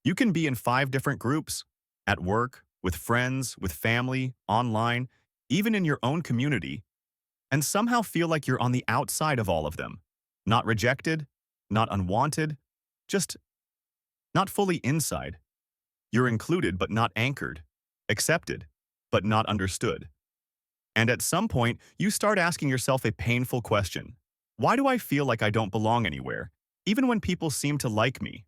You can be in 5 different groups, at work, with friends, with family, online, even in your own community, and somehow feel like you're on the outside of all of them. Not rejected, not unwanted, just not fully inside. You're included but not anchored, accepted but not understood. And at some point, you start asking yourself a painful question. Why do I feel like I don't belong anywhere, even when people seem to like me?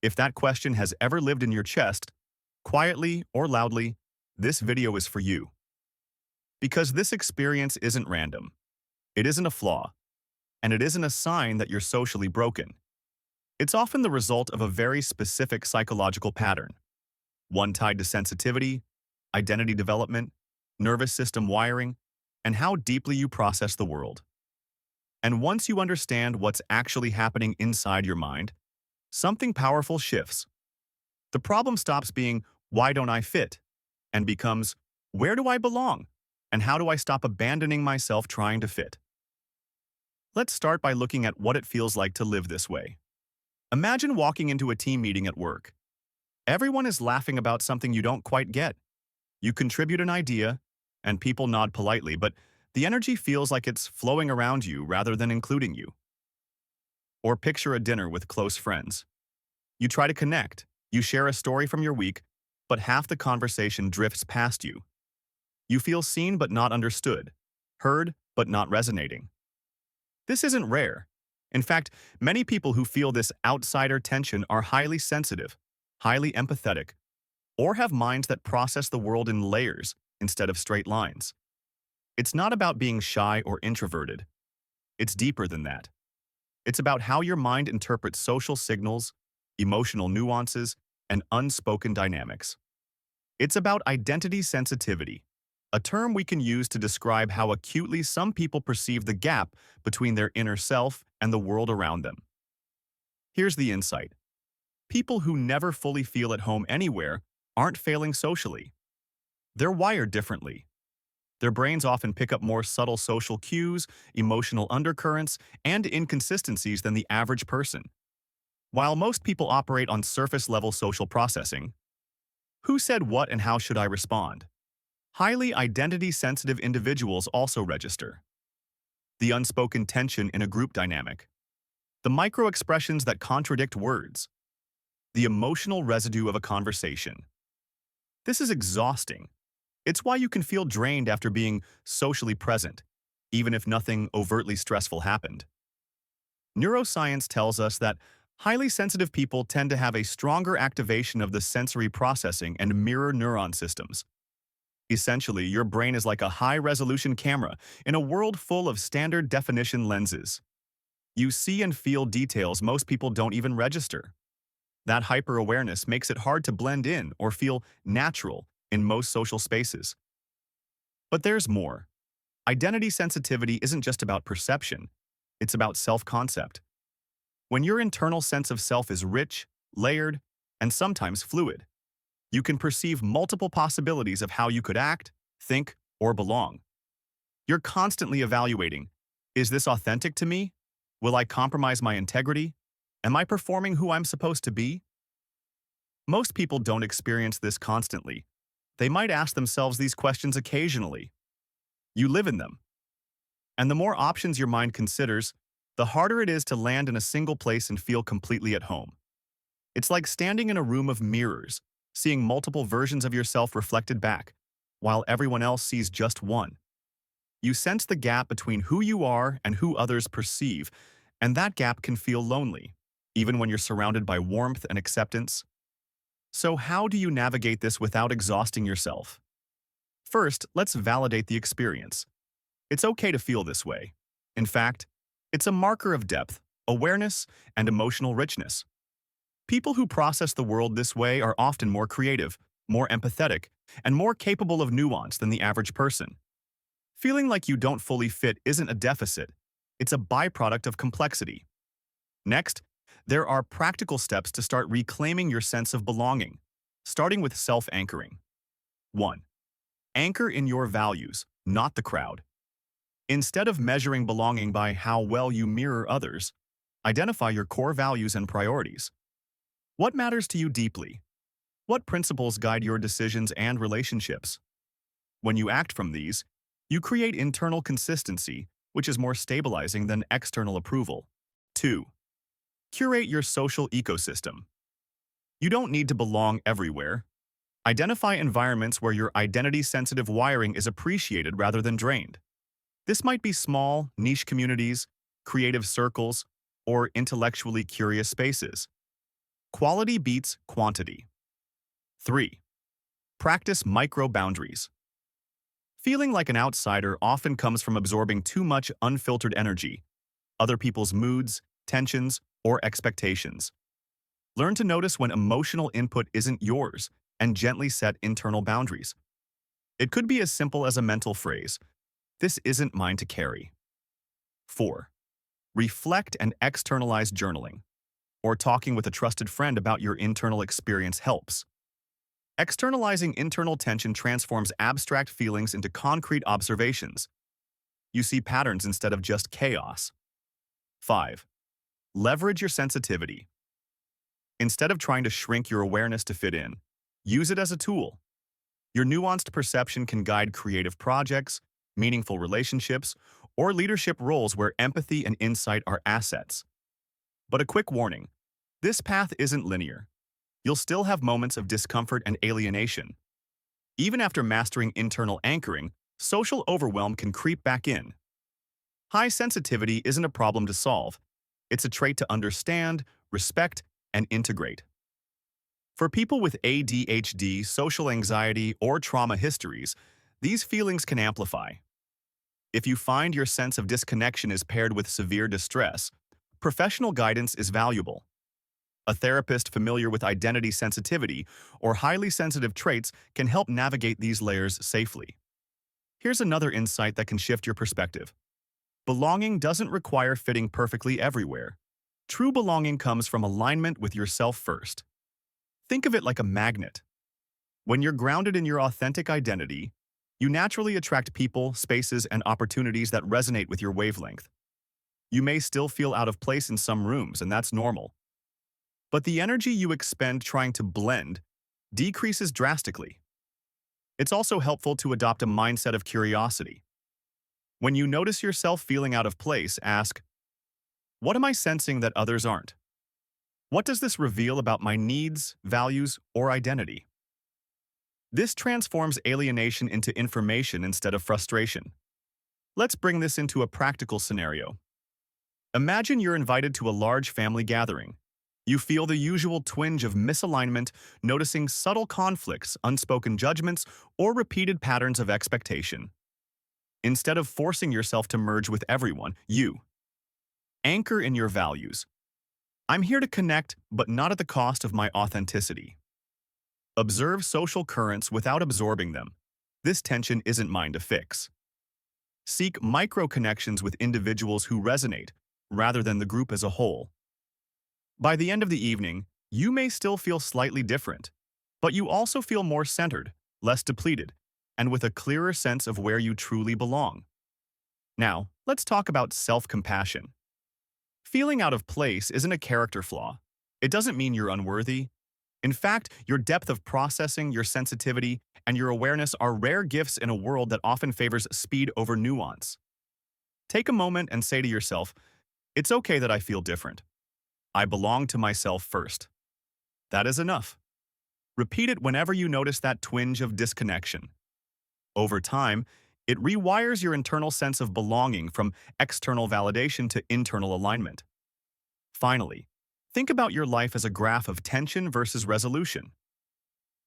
If that question has ever lived in your chest, quietly or loudly, this video is for you. Because this experience isn't random. It isn't a flaw, and it isn't a sign that you're socially broken. It's often the result of a very specific psychological pattern, one tied to sensitivity, identity development, nervous system wiring, and how deeply you process the world. And once you understand what's actually happening inside your mind, something powerful shifts. The problem stops being, why don't I fit? And becomes, where do I belong? And how do I stop abandoning myself trying to fit? Let's start by looking at what it feels like to live this way. Imagine walking into a team meeting at work. Everyone is laughing about something you don't quite get. You contribute an idea, and people nod politely, but the energy feels like it's flowing around you rather than including you. Or picture a dinner with close friends. You try to connect, you share a story from your week, but half the conversation drifts past you. You feel seen but not understood, heard but not resonating. This isn't rare. In fact, many people who feel this outsider tension are highly sensitive, highly empathetic, or have minds that process the world in layers instead of straight lines. It's not about being shy or introverted. It's deeper than that. It's about how your mind interprets social signals, emotional nuances, and unspoken dynamics. It's about identity sensitivity, a term we can use to describe how acutely some people perceive the gap between their inner self and the world around them. Here's the insight. People who never fully feel at home anywhere aren't failing socially. They're wired differently. Their brains often pick up more subtle social cues, emotional undercurrents, and inconsistencies than the average person. While most people operate on surface-level social processing, who said what and how should I respond? Highly identity-sensitive individuals also register. The unspoken tension in a group dynamic. The micro-expressions that contradict words. The emotional residue of a conversation. This is exhausting. It's why you can feel drained after being socially present, even if nothing overtly stressful happened. Neuroscience tells us that highly sensitive people tend to have a stronger activation of the sensory processing and mirror neuron systems. Essentially, your brain is like a high-resolution camera in a world full of standard-definition lenses. You see and feel details most people don't even register. That hyper-awareness makes it hard to blend in or feel natural in most social spaces. But there's more. Identity sensitivity isn't just about perception, it's about self-concept. When your internal sense of self is rich, layered, and sometimes fluid, you can perceive multiple possibilities of how you could act, think, or belong. You're constantly evaluating, is this authentic to me? Will I compromise my integrity? Am I performing who I'm supposed to be? Most people don't experience this constantly. They might ask themselves these questions occasionally. You live in them. And the more options your mind considers, the harder it is to land in a single place and feel completely at home. It's like standing in a room of mirrors, seeing multiple versions of yourself reflected back, while everyone else sees just one. You sense the gap between who you are and who others perceive, and that gap can feel lonely, even when you're surrounded by warmth and acceptance. So how do you navigate this without exhausting yourself? First, let's validate the experience. It's okay to feel this way. In fact, it's a marker of depth, awareness, and emotional richness. People who process the world this way are often more creative, more empathetic, and more capable of nuance than the average person. Feeling like you don't fully fit isn't a deficit, it's a byproduct of complexity. Next, there are practical steps to start reclaiming your sense of belonging, starting with self-anchoring. 1. Anchor in your values, not the crowd. Instead of measuring belonging by how well you mirror others, identify your core values and priorities. What matters to you deeply? What principles guide your decisions and relationships? When you act from these, you create internal consistency, which is more stabilizing than external approval. 2. Curate your social ecosystem. You don't need to belong everywhere. Identify environments where your identity-sensitive wiring is appreciated rather than drained. This might be small, niche communities, creative circles, or intellectually curious spaces. Quality beats quantity. 3. Practice micro-boundaries. Feeling like an outsider often comes from absorbing too much unfiltered energy, other people's moods, tensions, or expectations. Learn to notice when emotional input isn't yours and gently set internal boundaries. It could be as simple as a mental phrase, "This isn't mine to carry." 4. Reflect and externalize journaling, or talking with a trusted friend about your internal experience helps. Externalizing internal tension transforms abstract feelings into concrete observations. You see patterns instead of just chaos. 5. Leverage your sensitivity. Instead of trying to shrink your awareness to fit in, use it as a tool. Your nuanced perception can guide creative projects, meaningful relationships, or leadership roles where empathy and insight are assets. But a quick warning, this path isn't linear. You'll still have moments of discomfort and alienation. Even after mastering internal anchoring, social overwhelm can creep back in. High sensitivity isn't a problem to solve. It's a trait to understand, respect, and integrate. For people with ADHD, social anxiety, or trauma histories, these feelings can amplify. If you find your sense of disconnection is paired with severe distress, professional guidance is valuable. A therapist familiar with identity sensitivity or highly sensitive traits can help navigate these layers safely. Here's another insight that can shift your perspective. Belonging doesn't require fitting perfectly everywhere. True belonging comes from alignment with yourself first. Think of it like a magnet. When you're grounded in your authentic identity, you naturally attract people, spaces, and opportunities that resonate with your wavelength. You may still feel out of place in some rooms, and that's normal. But the energy you expend trying to blend decreases drastically. It's also helpful to adopt a mindset of curiosity. When you notice yourself feeling out of place, ask, "What am I sensing that others aren't? What does this reveal about my needs, values, or identity?" This transforms alienation into information instead of frustration. Let's bring this into a practical scenario. Imagine you're invited to a large family gathering. You feel the usual twinge of misalignment, noticing subtle conflicts, unspoken judgments, or repeated patterns of expectation. Instead of forcing yourself to merge with everyone, you anchor in your values. I'm here to connect, but not at the cost of my authenticity. Observe social currents without absorbing them. This tension isn't mine to fix. Seek micro-connections with individuals who resonate, rather than the group as a whole. By the end of the evening, you may still feel slightly different, but you also feel more centered, less depleted, and with a clearer sense of where you truly belong. Now, let's talk about self-compassion. Feeling out of place isn't a character flaw. It doesn't mean you're unworthy. In fact, your depth of processing, your sensitivity, and your awareness are rare gifts in a world that often favors speed over nuance. Take a moment and say to yourself, "It's okay that I feel different. I belong to myself first." That is enough. Repeat it whenever you notice that twinge of disconnection. Over time, it rewires your internal sense of belonging from external validation to internal alignment. Finally, think about your life as a graph of tension versus resolution.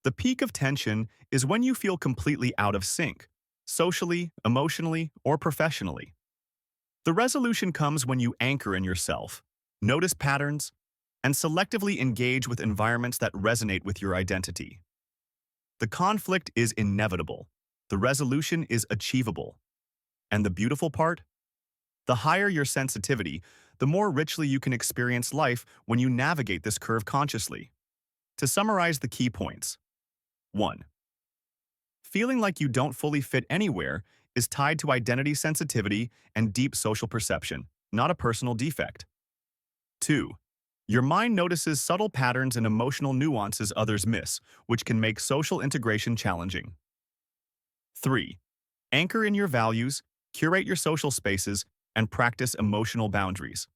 The peak of tension is when you feel completely out of sync, socially, emotionally, or professionally. The resolution comes when you anchor in yourself, notice patterns, and selectively engage with environments that resonate with your identity. The conflict is inevitable. The resolution is achievable. And the beautiful part? The higher your sensitivity, the more richly you can experience life when you navigate this curve consciously. To summarize the key points. 1. Feeling like you don't fully fit anywhere is tied to identity sensitivity and deep social perception, not a personal defect. 2. Your mind notices subtle patterns and emotional nuances others miss, which can make social integration challenging. 3. Anchor in your values, curate your social spaces, and practice emotional boundaries.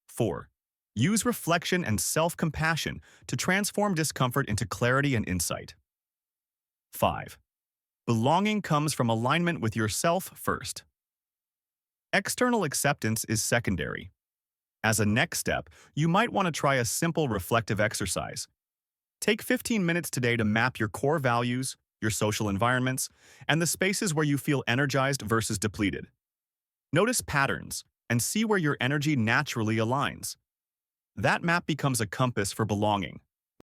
4. Use reflection and self-compassion to transform discomfort into clarity and insight. 5. Belonging comes from alignment with yourself first. External acceptance is secondary. As a next step, you might want to try a simple reflective exercise. Take 15 minutes today to map your core values, your social environments, and the spaces where you feel energized versus depleted. Notice patterns and see where your energy naturally aligns. That map becomes a compass for belonging,